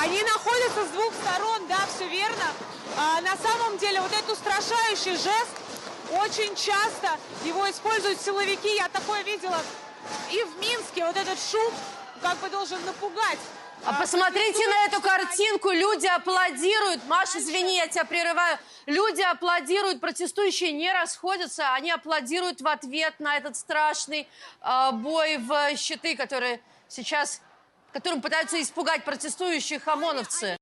Они находятся с двух сторон, да, все верно. На самом деле вот этот устрашающий жест очень часто его используют силовики. Я такое видела и в Минске. Вот этот шум как бы должен напугать. А посмотрите на эту картинку. Люди аплодируют. Маша, извини, я тебя прерываю. Люди аплодируют, протестующие не расходятся. Они аплодируют в ответ на этот страшный бой в щиты, который сейчас, которым пытаются испугать протестующих ОМОНовцы.